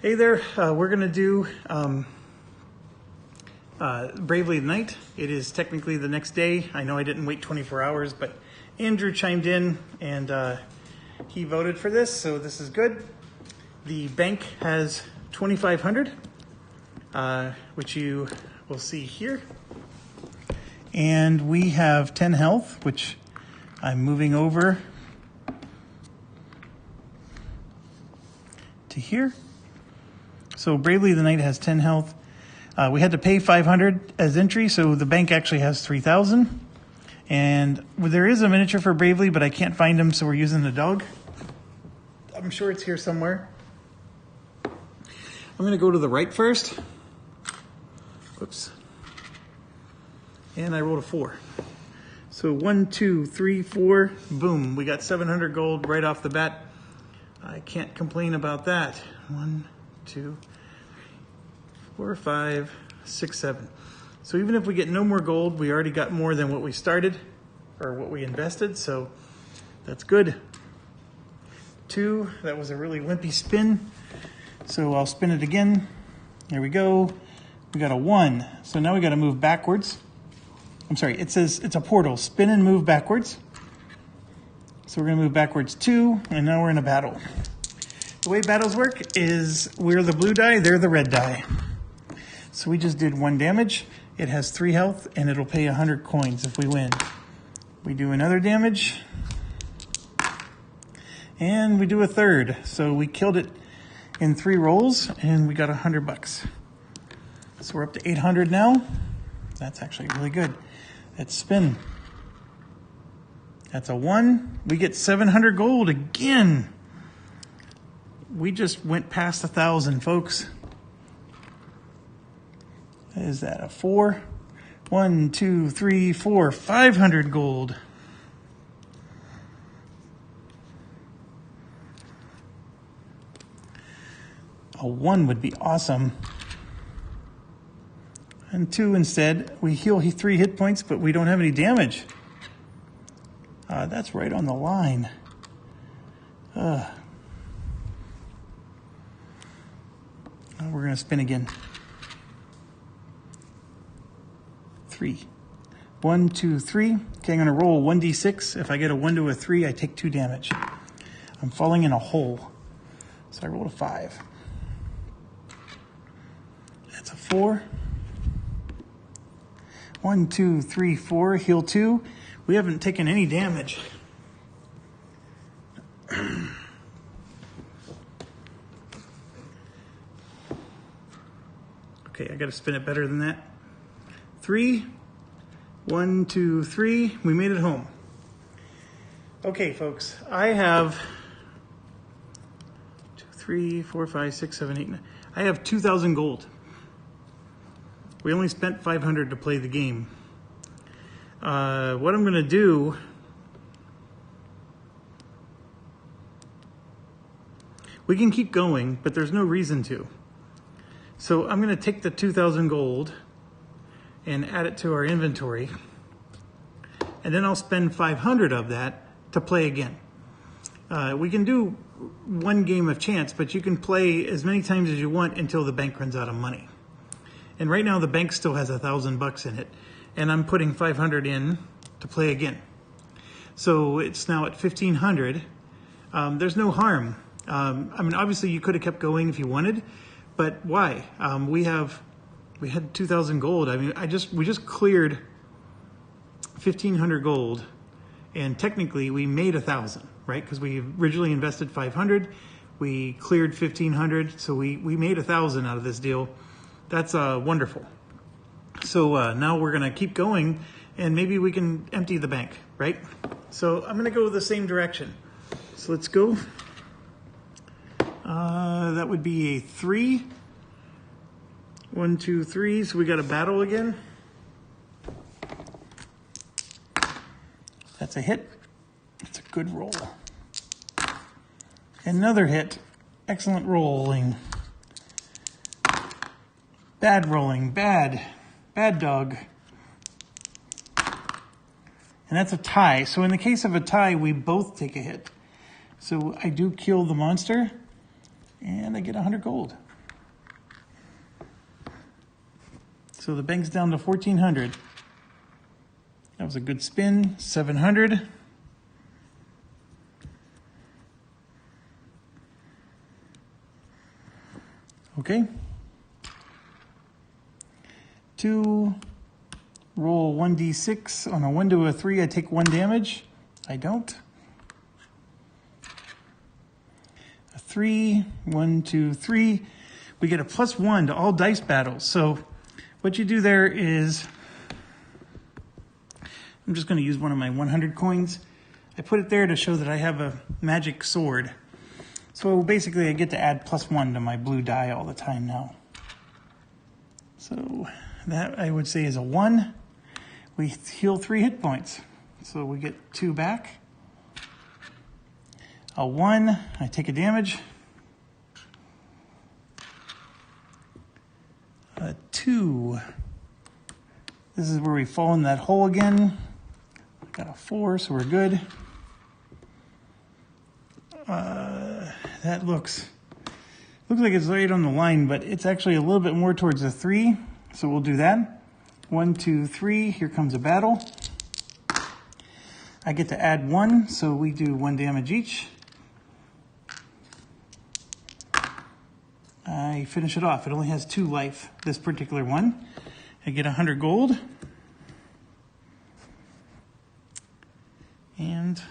Hey there, we're gonna do Bravely Tonight. It is technically the next day. I know I didn't wait 24 hours, but Andrew chimed in and he voted for this, so this is good. The bank has 2,500, which you will see here. And we have 10 health, which I'm moving over to here. So Bravely Tonight has 10 health. We had to pay 500 as entry, so the bank actually has 3,000. And there is a miniature for Bravely, but I can't find him, so we're using the dog. I'm sure it's here somewhere. I'm gonna go to the right first. Oops. And I rolled a 4. So 1, 2, 3, 4, boom. We got 700 gold right off the bat. I can't complain about that. 1, 2, 4, 5, 6, 7. So even if we get no more gold, we already got more than what we started or what we invested, so that's good. 2, that was a really wimpy spin. So I'll spin it again. There we go. We got a 1. So now we got to move backwards. I'm sorry, it says it's a portal. Spin and move backwards. So we're going to move backwards 2, and now we're in a battle. The way battles work is we're the blue die, they're the red die. So we just did 1 damage. It has 3 health, and it'll pay 100 coins if we win. We do another damage, and we do a 3rd. So we killed it in 3 rolls, and we got 100 bucks. So we're up to 800 now. That's actually really good. Let's spin. That's a 1. We get 700 gold again. We just went past 1,000, folks. Is that a 4? 1, 2, 3, 4, 500 gold. A 1 would be awesome. And 2 instead. We heal 3 hit points, but we don't have any damage. That's right on the line. We're going to spin again. 3. 1, 2, 3. Okay, I'm going to roll 1d6. If I get a 1 to a 3, I take 2 damage. I'm falling in a hole. So I rolled a 5. That's a 4. 1, 2, 3, 4. Heal 2. We haven't taken any damage. Okay, I got to spin it better than that. 3. 1, 2, 3. We made it home. Okay, folks, I have 2, 3, 4, 5, 6, 7, 8, 9. I have 2,000 gold. We only spent 500 to play the game. What I'm going to do, we can keep going, but there's no reason to. So I'm going to take the 2,000 gold and add it to our inventory. And then I'll spend 500 of that to play again. We can do 1 game of chance, but you can play as many times as you want until the bank runs out of money. And right now the bank still has 1,000 bucks in it. And I'm putting 500 in to play again. So it's now at 1,500. There's no harm. I mean, obviously you could have kept going if you wanted, but why? We had 2,000 gold. I mean, we just cleared 1,500 gold, and technically we made 1,000, right? Because we originally invested 500, we cleared 1,500, so we made 1,000 out of this deal. That's wonderful. So now we're gonna keep going, and maybe we can empty the bank, right? So I'm gonna go the same direction. So let's go. That would be a 3. 1, 2, 3. So we got a battle again. That's a hit. It's a good roll. Another hit. Excellent rolling. Bad rolling. Bad. Bad dog. And that's a tie. So in the case of a tie, we both take a hit. So I do kill the monster, and I get 100 gold. So the bank's down to 1,400. That was a good spin. 700. Okay. 2, roll 1d6. On a 1 to a 3, I take 1 damage. I don't. A 3, 1, 2, 3. We get a +1 to all dice battles. So what you do there is, I'm just going to use one of my 100 coins. I put it there to show that I have a magic sword. So basically I get to add +1 to my blue die all the time now. So that I would say is a 1. We heal 3 hit points. So we get 2 back. A 1, I take a damage. A 2. This is where we fall in that hole again. Got a 4, so we're good. That looks like it's right on the line, but it's actually a little bit more towards the 3, so we'll do that. 1, 2, 3, here comes a battle. I get to add 1, so we do 1 damage each. I finish it off. It only has 2 life, this particular one. I get 100 gold. And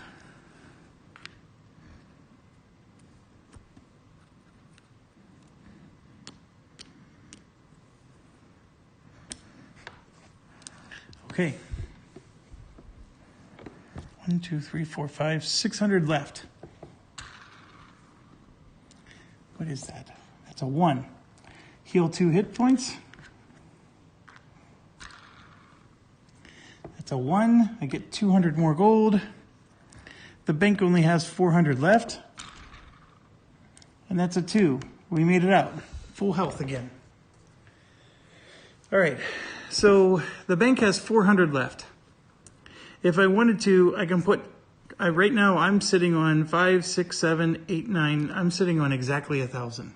okay. 1, 2, 3, 4, 5, 600 left. What is that? That's a 1. Heal 2 hit points. That's a 1. I get 200 more gold. The bank only has 400 left. And that's a 2. We made it out. Full health again. All right. So the bank has 400 left. If I wanted to, I can put, right now I'm sitting on 5, 6, 7, 8, 9. I'm sitting on exactly 1,000.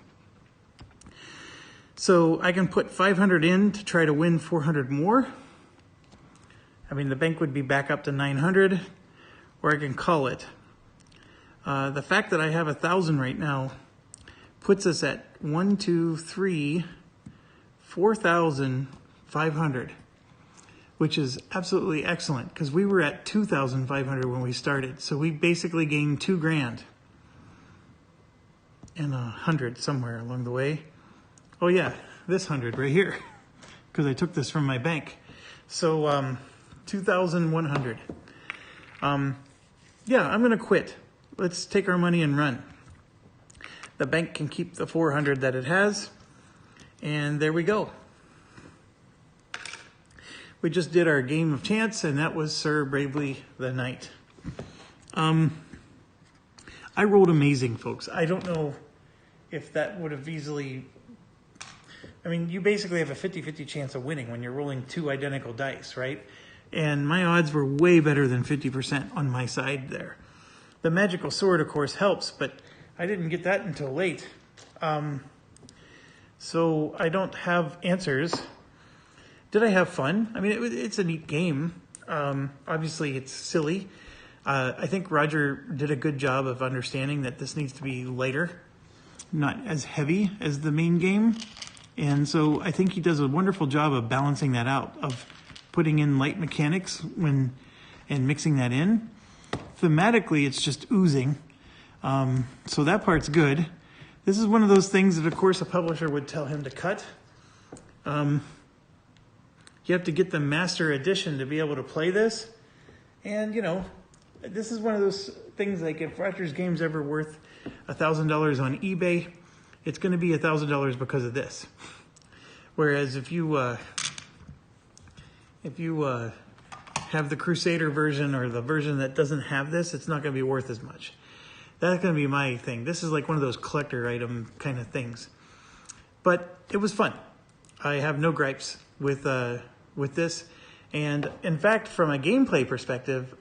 So I can put 500 in to try to win 400 more. I mean, the bank would be back up to 900, or I can call it. The fact that I have 1,000 right now puts us at 4,500, which is absolutely excellent because we were at 2,500 when we started. So we basically gained 2 grand and 100 somewhere along the way. Oh yeah, this 100 right here, because I took this from my bank. So 2,100. Yeah, I'm gonna quit. Let's take our money and run. The bank can keep the 400 that it has, and there we go. We just did our game of chance, and that was Sir Bravely the Knight. I rolled amazing, folks. I don't know if that would have easily... I mean, you basically have a 50-50 chance of winning when you're rolling 2 identical dice, right? And my odds were way better than 50% on my side there. The magical sword, of course, helps, but I didn't get that until late. So I don't have answers. Did I have fun? I mean, it's a neat game. Obviously, it's silly. I think Roger did a good job of understanding that this needs to be lighter, not as heavy as the main game. And so I think he does a wonderful job of balancing that out, of putting in light mechanics and mixing that in. Thematically, it's just oozing. So that part's good. This is one of those things that, of course, a publisher would tell him to cut. You have to get the master edition to be able to play this. And, you know, this is one of those things like if Roger's Game's ever worth $1,000 on eBay, it's going to be $1,000 because of this. Whereas if you have the Crusader version or the version that doesn't have this, it's not going to be worth as much. That's going to be my thing. This is like one of those collector item kind of things. But it was fun. I have no gripes with this. And in fact, from a gameplay perspective,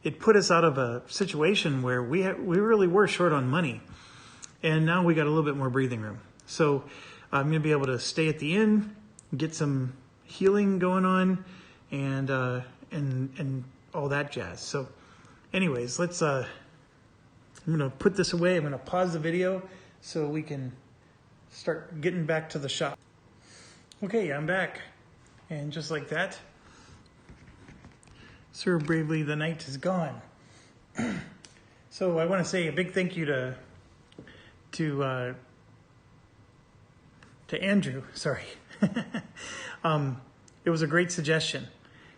it put us out of a situation where we really were short on money. And now we got a little bit more breathing room. So I'm going to be able to stay at the inn get some healing going on, and all that jazz. So anyways, let's I'm gonna put this away. I'm gonna pause the video so we can start getting back to the shop. Okay, I'm back, and just like that, Sir Bravely the Knight is gone. So I want to say a big thank you to Andrew. Sorry. It was a great suggestion,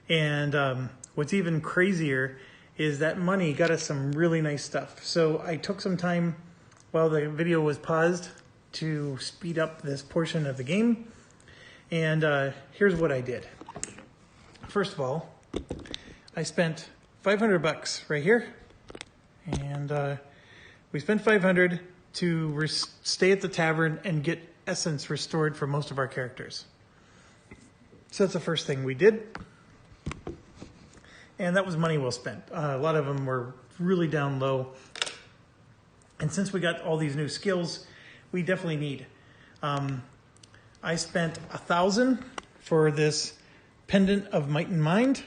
and what's even crazier is that money got us some really nice stuff. So I took some time while the video was paused to speed up this portion of the game, and here's what I did. First of all, I spent 500 bucks right here, and we spent 500 to stay at the tavern and get essence restored for most of our characters. So that's the first thing we did, and that was money well spent. A lot of them were really down low, and since we got all these new skills, we definitely need. I spent 1,000 for this Pendant of Might and Mind.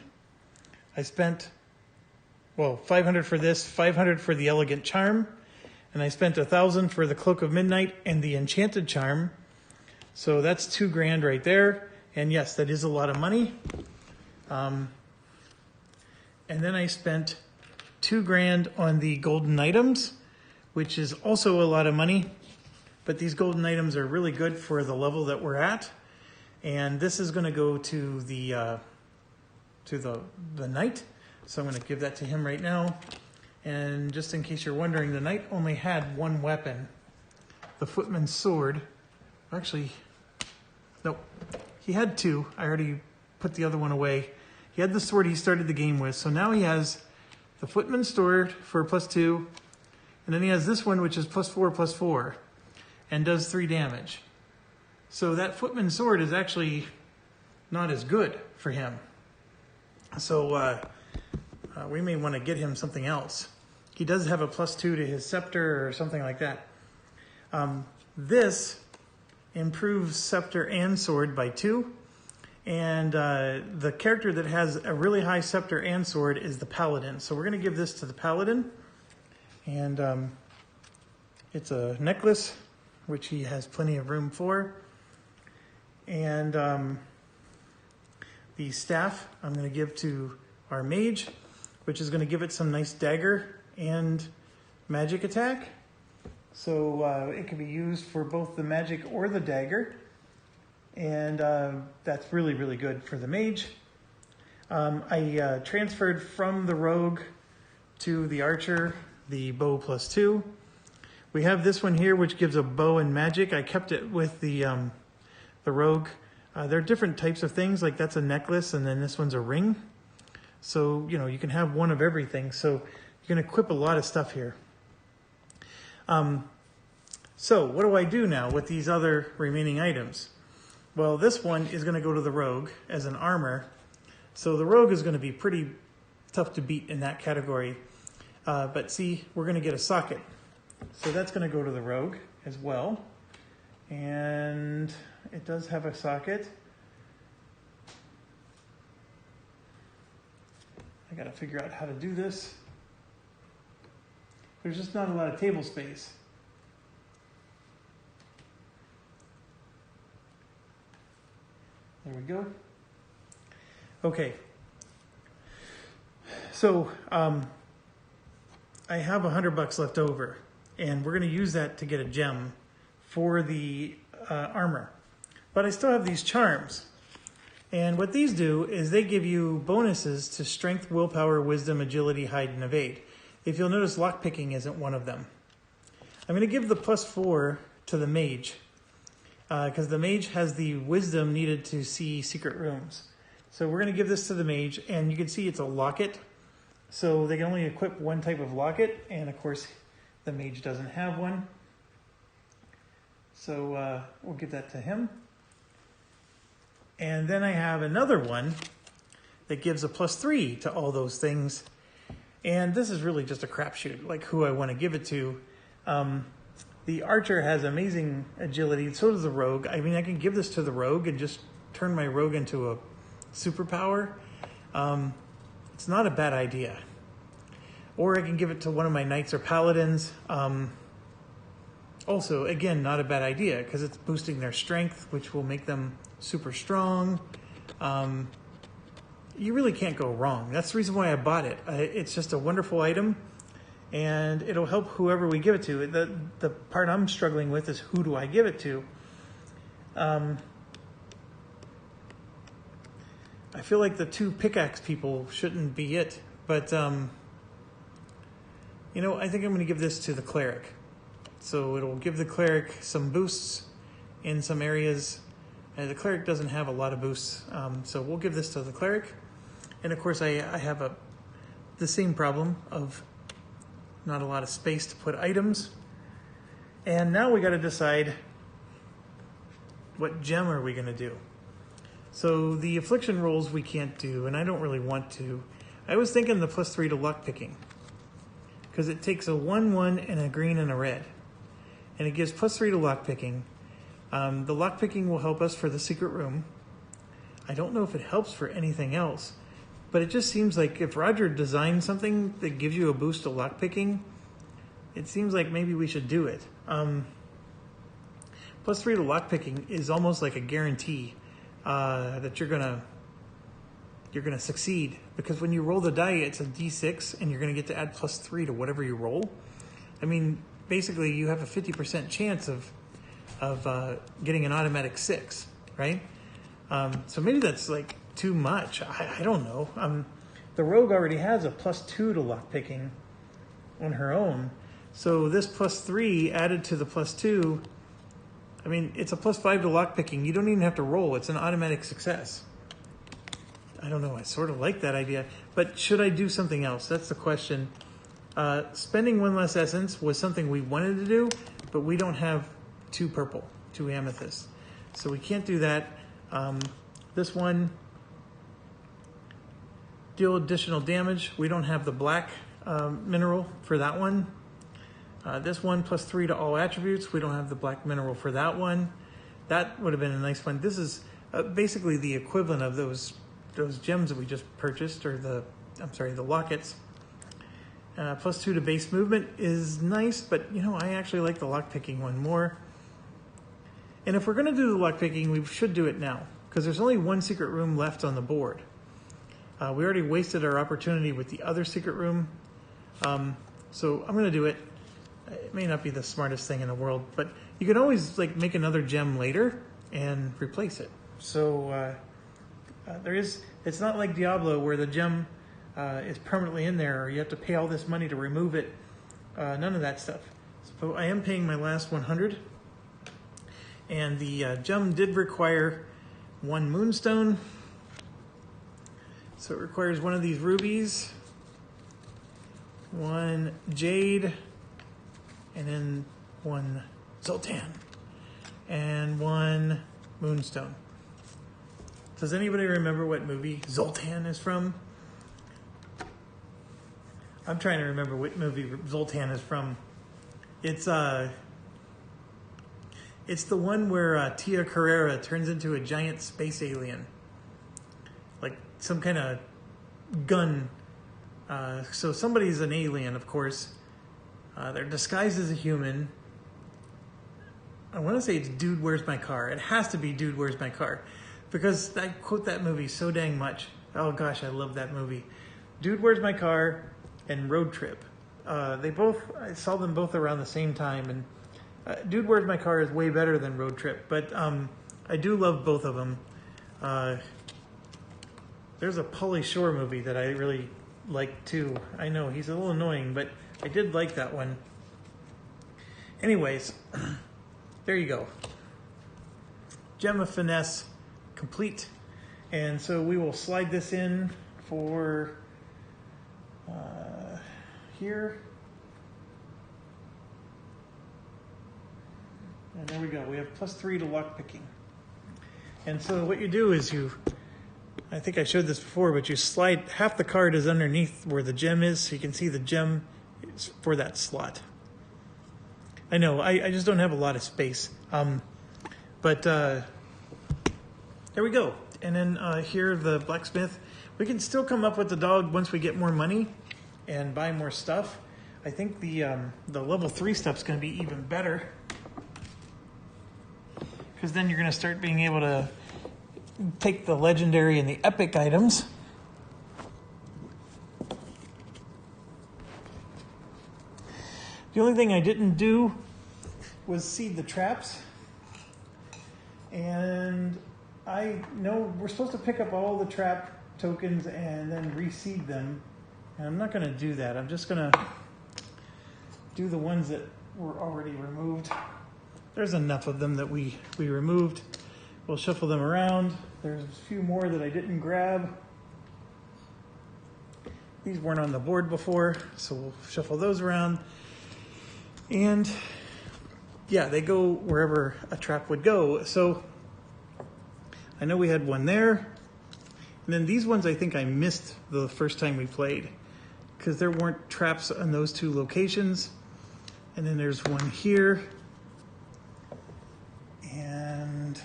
I spent, well, 500 for this, 500 for the Elegant Charm, and I spent 1,000 for the Cloak of Midnight and the Enchanted Charm. So that's $2 grand right there. And yes, that is a lot of money. And then I spent $2 grand on the golden items, which is also a lot of money. But these golden items are really good for the level that we're at. And this is going to go to the knight. So I'm going to give that to him right now. And just in case you're wondering, the knight only had one weapon, the footman's sword. Actually, nope, he had two. I already put the other one away. He had the sword he started the game with. So now he has the footman's sword for +2. And then he has this one, which is +4/+4, and does 3 damage. So that footman's sword is actually not as good for him. So we may want to get him something else. He does have a +2 to his scepter or something like that. This improves scepter and sword by 2. And the character that has a really high scepter and sword is the paladin. So we're going to give this to the paladin. And it's a necklace, which he has plenty of room for. And the staff I'm going to give to our mage, which is going to give it some nice dagger and magic attack. So it can be used for both the magic or the dagger. And that's really, really good for the mage. I transferred from the rogue to the archer the bow +2. We have this one here, which gives a bow and magic. I kept it with the rogue. There are different types of things, like that's a necklace, and then this one's a ring. So, you know, you can have one of everything. So you can equip a lot of stuff here. So what do I do now with these other remaining items? Well, this one is going to go to the rogue as an armor. So the rogue is going to be pretty tough to beat in that category. But see, we're going to get a socket. So that's going to go to the rogue as well. And it does have a socket. I got to figure out how to do this. There's just not a lot of table space. There we go. Okay. So I have $100 left over, and we're going to use that to get a gem for the armor. But I still have these charms. And what these do is they give you bonuses to strength, willpower, wisdom, agility, hide, and evade. If you'll notice, lockpicking isn't one of them. I'm going to give the +4 to the mage, because the mage has the wisdom needed to see secret rooms. So we're going to give this to the mage, and you can see it's a locket. So they can only equip one type of locket, and of course the mage doesn't have one. So we'll give that to him. And then I have another one that gives a +3 to all those things. And this is really just a crapshoot, like who I want to give it to. The archer has amazing agility, so does the rogue. I mean, I can give this to the rogue and just turn my rogue into a superpower, it's not a bad idea. Or I can give it to one of my knights or paladins. Also, again, not a bad idea because it's boosting their strength, which will make them super strong. You really can't go wrong. That's the reason why I bought it. It's just a wonderful item, and it'll help whoever we give it to. The part I'm struggling with is who do I give it to? I feel like the 2 pickaxe people shouldn't be it, but you know, I think I'm going to give this to the cleric. So it'll give the cleric some boosts in some areas. The cleric doesn't have a lot of boosts, so we'll give this to the cleric. And of course, I have the same problem of not a lot of space to put items. And now we got to decide what gem are we going to do. So the affliction rolls we can't do, and I don't really want to. I was thinking the +3 to luck picking, because it takes a 1/1 and a green and a red, and it gives +3 to lock picking. The lock picking will help us for the secret room. I don't know if it helps for anything else, but it just seems like if Roger designed something that gives you a boost to lock picking, it seems like maybe we should do it. +3 to lock picking is almost like a guarantee that you're gonna succeed, because when you roll the die, it's a D6, and you're gonna get to add +3 to whatever you roll. I mean, basically, you have a 50% chance of getting an automatic 6, right? So maybe that's like too much. I don't know. The rogue already has a +2 to lock picking on her own, so this +3 added to the +2. I mean, it's a +5 to lock picking. You don't even have to roll. It's an automatic success. I don't know. I sort of like that idea, but should I do something else? That's the question. Spending 1 less essence was something we wanted to do, but we don't have 2 purple, 2 amethyst, so we can't do that. This one, deal additional damage. We don't have the black mineral for that one. This one, +3 to all attributes. We don't have the black mineral for that one. That would have been a nice one. This is basically the equivalent of those gems that we just purchased, or the lockets. +2 to base movement is nice, but you know, I actually like the lockpicking one more. And if we're going to do the lockpicking, we should do it now, because there's only 1 secret room left on the board. We already wasted our opportunity with the other secret room, so I'm going to do it. It may not be the smartest thing in the world, but you can always like make another gem later and replace it. So it's not like Diablo where the gem is permanently in there, or you have to pay all this money to remove it. None of that stuff. So I am paying my last 100, and the gem did require 1 moonstone. So it requires 1 of these rubies, 1 jade, and then 1 zoltan, and 1 moonstone. Does anybody remember what movie Zoltan is from? I'm trying to remember what movie Zoltan is from. It's the one where Tia Carrera turns into a giant space alien, like some kind of gun. So somebody's an alien, of course. They're disguised as a human. I want to say it's Dude, Where's My Car? It has to be Dude, Where's My Car? Because I quote that movie so dang much. Oh gosh, I love that movie. Dude, Where's My Car and Road Trip. I saw them both around the same time, and Dude, Where's My Car is way better than Road Trip, but I do love both of them. There's a Pauly Shore movie that I really like too. I know, he's a little annoying, but I did like that one. Anyways, there you go. Gem of Finesse complete. And so we will slide this in for here. And there we go. We have +3 to lock picking. And so what you do is I think I showed this before, but you slide, half the card is underneath where the gem is, so you can see the gem is for that slot. I know, I just don't have a lot of space. But there we go. And then here, the blacksmith. We can still come up with the dog once we get more money and buy more stuff. I think the level 3 stuff's going to be even better, because then you're going to start being able to take the legendary and the epic items. The only thing I didn't do was seed the traps. And I know we're supposed to pick up all the trap tokens and then reseed them. And I'm not going to do that. I'm just going to do the ones that were already removed. There's enough of them that we removed. We'll shuffle them around. There's a few more that I didn't grab. These weren't on the board before, so we'll shuffle those around. And yeah, they go wherever a trap would go. So I know we had one there. And then these ones I think I missed the first time we played, because there weren't traps on those 2 locations. And then there's one here. And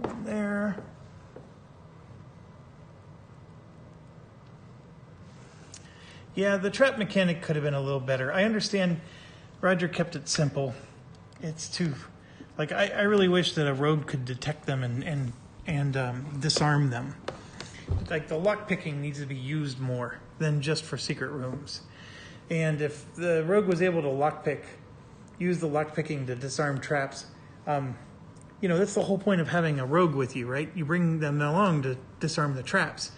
one there. Yeah, the trap mechanic could have been a little better. I understand Roger kept it simple. It's too, like, I really wish that a rogue could detect them and disarm them. Like, the lock picking needs to be used more than just for secret rooms. And if the rogue was able to lockpick, use the lockpicking to disarm traps, you know, that's the whole point of having a rogue with you, right? You bring them along to disarm the traps.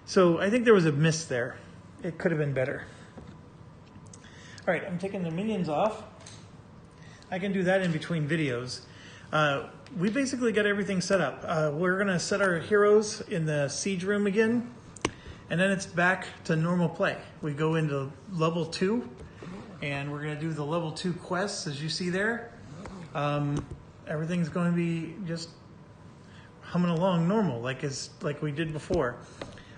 So I think there was a miss there. It could have been better. All right, I'm taking the minions off. I can do that in between videos. We basically got everything set up. We're going to set our heroes in the siege room again, and then it's back to normal play. We go into level 2, and we're going to do the level 2 quests, as you see there. Everything's going to be just humming along normal, like we did before.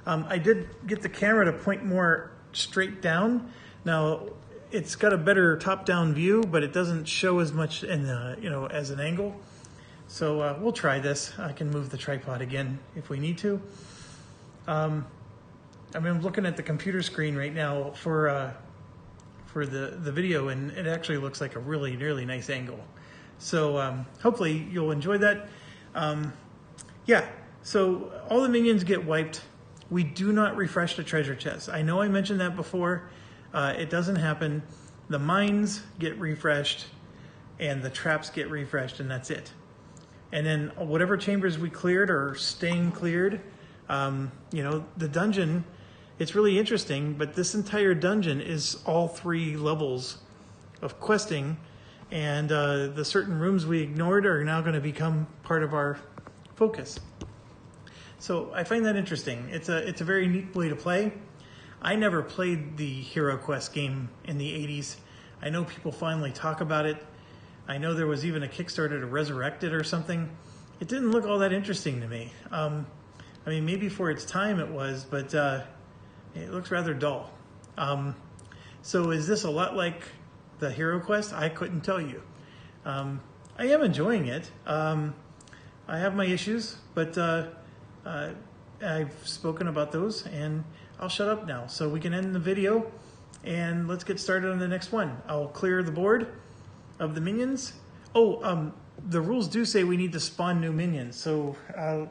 I did get the camera to point more straight down. Now, it's got a better top-down view, but it doesn't show as much in the, you know, as an angle. So we'll try this. I can move the tripod again if we need to. I mean, I'm looking at the computer screen right now for the video, and it actually looks like a really, really nice angle. So hopefully you'll enjoy that. Yeah, so all the minions get wiped. We do not refresh the treasure chest. I know I mentioned that before. It doesn't happen. The mines get refreshed and the traps get refreshed, and that's it. And then whatever chambers we cleared are staying cleared. You know, the dungeon, it's really interesting, but this entire dungeon is all 3 levels of questing, and the certain rooms we ignored are now going to become part of our focus. So I find that interesting. It's a very neat way to play. I never played the Hero Quest game in the 80s. I know people finally talk about it. I know there was even a Kickstarter to resurrect it or something. It didn't look all that interesting to me. I mean, maybe for its time it was, but it looks rather dull. So is this a lot like the Hero Quest? I couldn't tell you. I am enjoying it. I have my issues, but I've spoken about those, and I'll shut up now so we can end the video, and let's get started on the next one. I'll clear the board of the minions. Oh, the rules do say we need to spawn new minions, so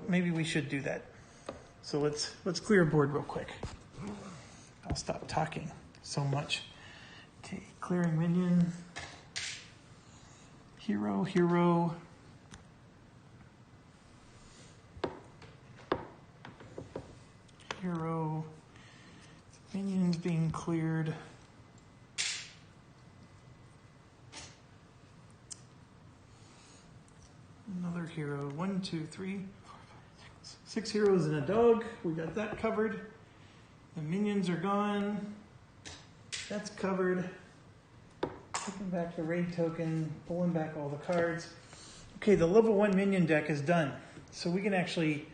maybe we should do that. So let's clear a board real quick. I'll stop talking so much. Okay, clearing minion. Hero. Hero. Minions being cleared. Another hero. 1, 2, 3, 4, 5, 6. 6 heroes and a dog. We got that covered. The minions are gone. That's covered. Taking back the raid token. Pulling back all the cards. Okay, the level 1 minion deck is done. So we can actually,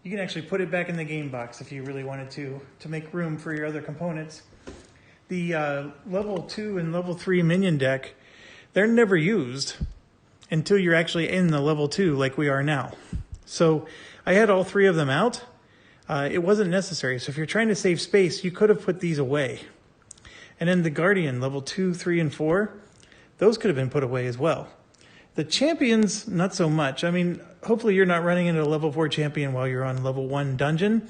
you can actually put it back in the game box if you really wanted to make room for your other components. The level 2 and level 3 minion deck, they're never used. until you're actually in the level 2 like we are now. So I had all 3 of them out. It wasn't necessary. So if you're trying to save space, you could have put these away. And then the Guardian, level 2, 3, and 4, those could have been put away as well. The champions, not so much. I mean, hopefully you're not running into a level 4 champion while you're on level 1 dungeon.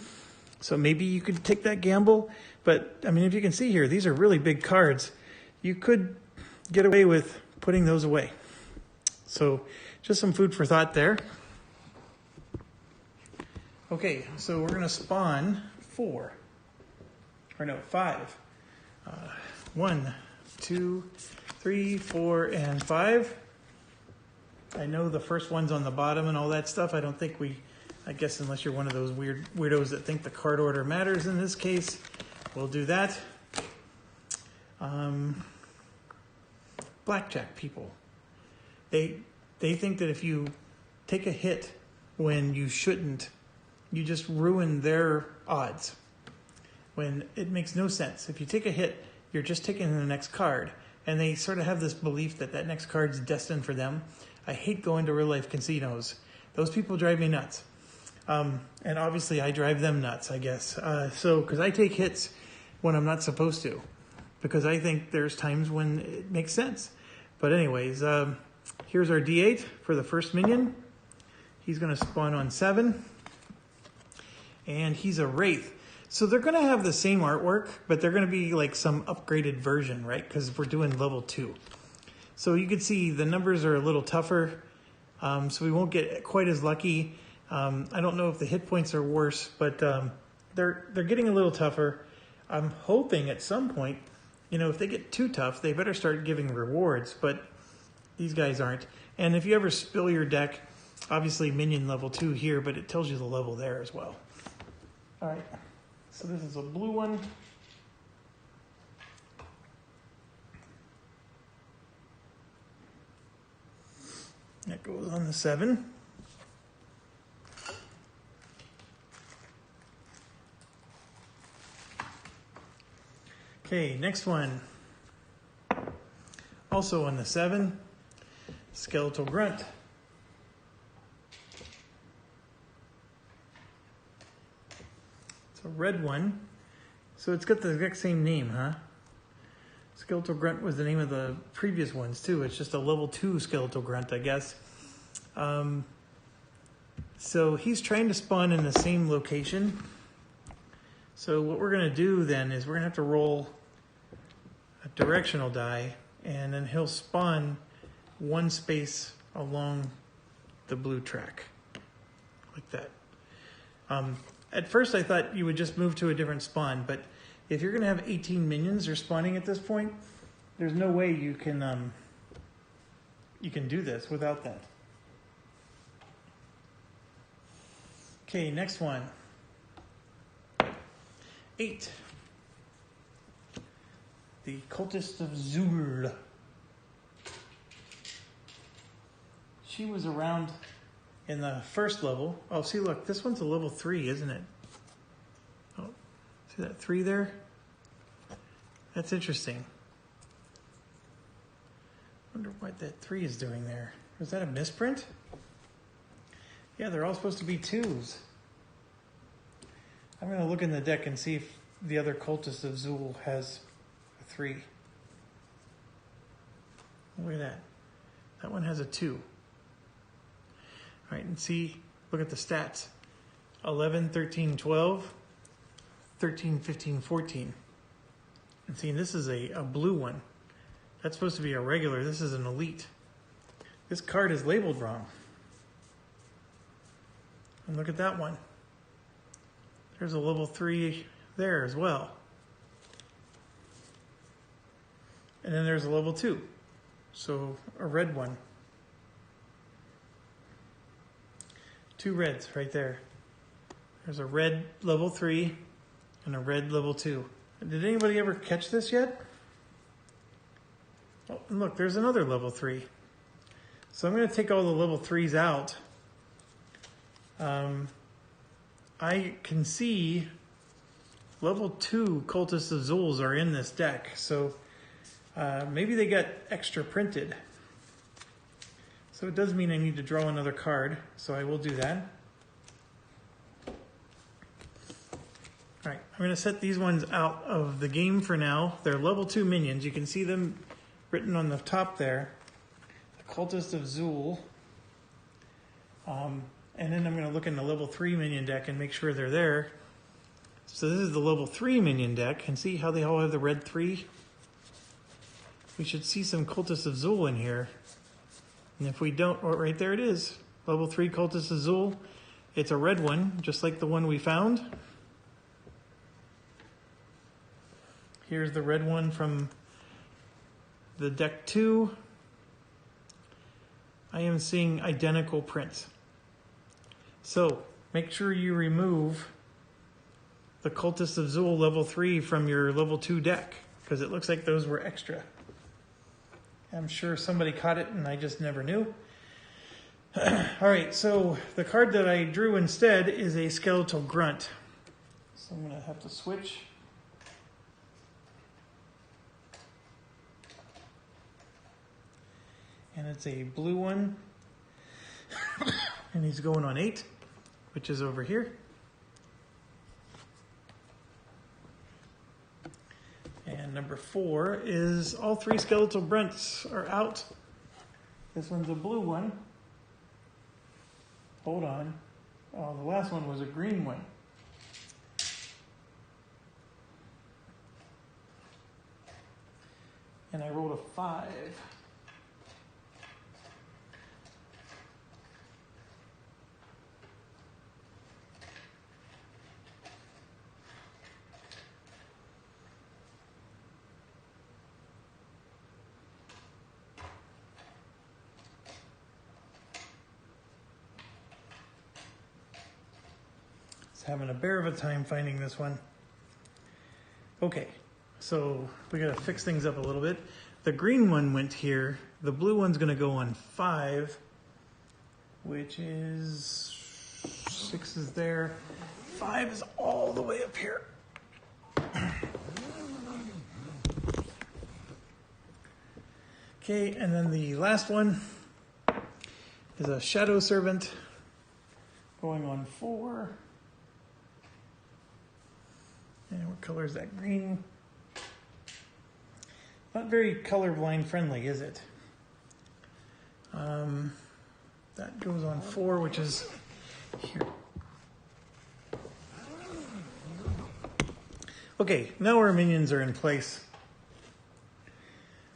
So maybe you could take that gamble. But, I mean, if you can see here, these are really big cards. You could get away with putting those away. So just some food for thought there. Okay, so we're going to spawn 5. 1, 2, 3, 4, and 5. I know the first one's on the bottom and all that stuff. I guess unless you're one of those weird weirdos that think the card order matters in this case, we'll do that. Blackjack people. They think that if you take a hit when you shouldn't, you just ruin their odds. When it makes no sense. If you take a hit, you're just taking the next card. And they sort of have this belief that that next card's destined for them. I hate going to real life casinos. Those people drive me nuts. And obviously I drive them nuts, I guess. Because I take hits when I'm not supposed to. Because I think there's times when it makes sense. But anyways, here's our D8 for the first minion. He's going to spawn on 7. And he's a Wraith. So they're going to have the same artwork, but they're going to be like some upgraded version, right? Because we're doing level 2. So you can see the numbers are a little tougher. So we won't get quite as lucky. I don't know if the hit points are worse, but they're getting a little tougher. I'm hoping at some point, if they get too tough, they better start giving rewards, but these guys aren't. And if you ever spill your deck, obviously minion level 2 here, but it tells you the level there as well. All right, so this is a blue one. That goes on the 7. Okay, next one. Also on the 7, Skeletal Grunt. It's a red one. So it's got the exact same name, huh? Skeletal Grunt was the name of the previous ones too. It's just a level 2 Skeletal Grunt, I guess. So he's trying to spawn in the same location. So what we're going to do then is we're going to have to roll a directional die, and then he'll spawn one space along the blue track, like that. At first I thought you would just move to a different spawn, but if you're going to have 18 minions are spawning at this point, there's no way you can do this without that. Okay, next one. 8. The Cultist of Zul. She was around in the first level. Oh, see, look, this one's a level 3, isn't it? Oh, see that 3 there? That's interesting. Wonder what that 3 is doing there. Was that a misprint? Yeah, they're all supposed to be 2s. I'm going to look in the deck and see if the other Cultist of Zul has a 3. Look at that. That one has a 2. All right, and see, look at the stats. 11, 13, 12, 13, 15, 14. And see, this is a blue one. That's supposed to be a regular. This is an elite. This card is labeled wrong. And look at that one. There's a level 3 there as well. And then there's a level 2. So a red one. 2 reds right there. There's a red level 3 and a red level 2. Did anybody ever catch this yet? Oh, and look, there's another level 3. So I'm going to take all the level 3s out. I can see level 2 Cultists of Zuls are in this deck, so maybe they got extra printed. So it does mean I need to draw another card, so I will do that. All right, I'm going to set these ones out of the game for now. They're level 2 minions. You can see them written on the top there. The Cultist of Zool. And then I'm going to look in the level 3 minion deck and make sure they're there. So this is the level 3 minion deck. And see how they all have the red 3? We should see some Cultist of Zool in here. And if we don't, oh, right there it is. Level 3 Cultist of Zool. It's a red one, just like the one we found. Here's the red one from the deck 2. I am seeing identical prints. So make sure you remove the Cultist of Zool level 3 from your level 2 deck, because it looks like those were extra. I'm sure somebody caught it and I just never knew. All right, so the card that I drew instead is a Skeletal Grunt. So I'm going to have to switch. And it's a blue one. And he's going on 8, which is over here. And number 4 is all 3 Skeletal Grunts are out. This one's a blue one. Hold on. Oh, the last one was a green one. And I rolled a 5. Having a bear of a time finding this one. Okay, so we gotta fix things up a little bit. The green one went here. The blue one's gonna go on 5, which is 6 is there. 5 is all the way up here. Okay, and then the last one is a Shadow Servant going on 4. And what color is that? Green. Not very colorblind friendly, is it? That goes on 4, which is here. Okay, now our minions are in place.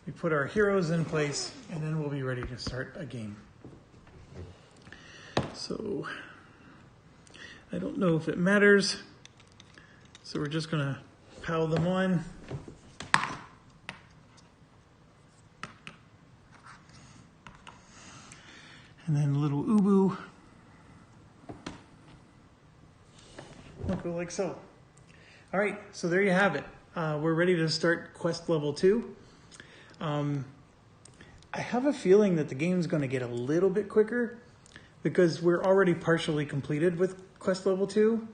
We put our heroes in place, and then we'll be ready to start a game. So, I don't know if it matters. So we're just gonna pile them on. And then little Ubu. Look like so. All right, so there you have it. We're ready to start quest level 2. I have a feeling that the game's gonna get a little bit quicker because we're already partially completed with quest level 2.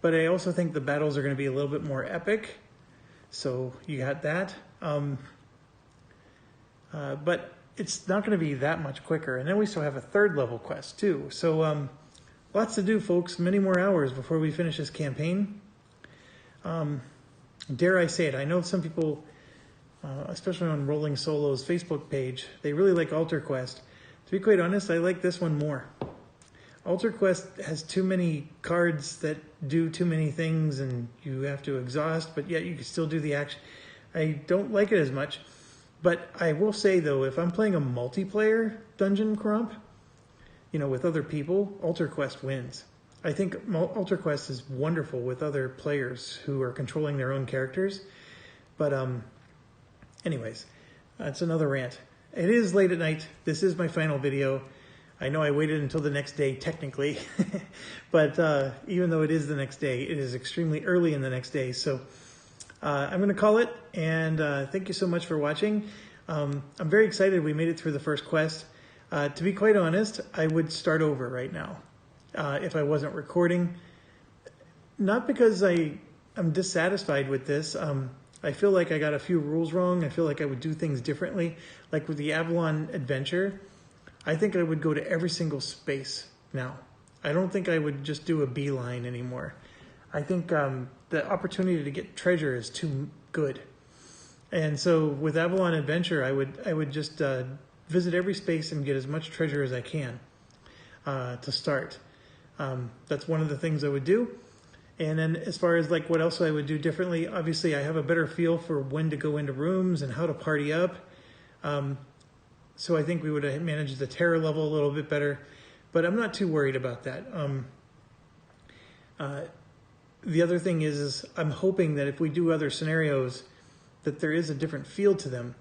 But I also think the battles are going to be a little bit more epic. So you got that. But it's not going to be that much quicker. And then we still have a 3rd level quest too. So lots to do, folks. Many more hours before we finish this campaign. Dare I say it, I know some people, especially on Rolling Solo's Facebook page, they really like Altar Quest. To be quite honest, I like this one more. Altar Quest has too many cards that do too many things and you have to exhaust, but yet you can still do the action. I don't like it as much, but I will say though, if I'm playing a multiplayer dungeon crawl, with other people, Altar Quest wins. I think Altar Quest is wonderful with other players who are controlling their own characters. But anyways, that's another rant. It is late at night. This is my final video. I know I waited until the next day, technically, but even though it is the next day, it is extremely early in the next day. So I'm going to call it, and thank you so much for watching. I'm very excited we made it through the first quest. To be quite honest, I would start over right now if I wasn't recording. Not because I'm dissatisfied with this. I feel like I got a few rules wrong. I feel like I would do things differently. Like with the Avalon Adventure, I think I would go to every single space now. I don't think I would just do a beeline anymore. I think the opportunity to get treasure is too good. And so with Avalon Adventure, I would just visit every space and get as much treasure as I can to start. That's one of the things I would do. And then as far as like what else I would do differently, obviously I have a better feel for when to go into rooms and how to party up. So I think we would have managed the terror level a little bit better, but I'm not too worried about that. The other thing is I'm hoping that if we do other scenarios, that there is a different feel to them,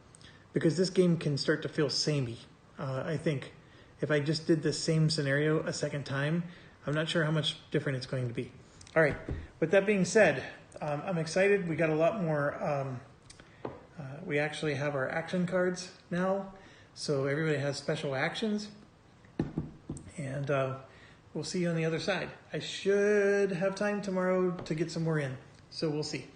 because this game can start to feel samey. I think if I just did the same scenario a second time, I'm not sure how much different it's going to be. All right, with that being said, I'm excited. We got a lot more, we actually have our action cards now, so everybody has special actions, and we'll see you on the other side. I should have time tomorrow to get some more in, so we'll see.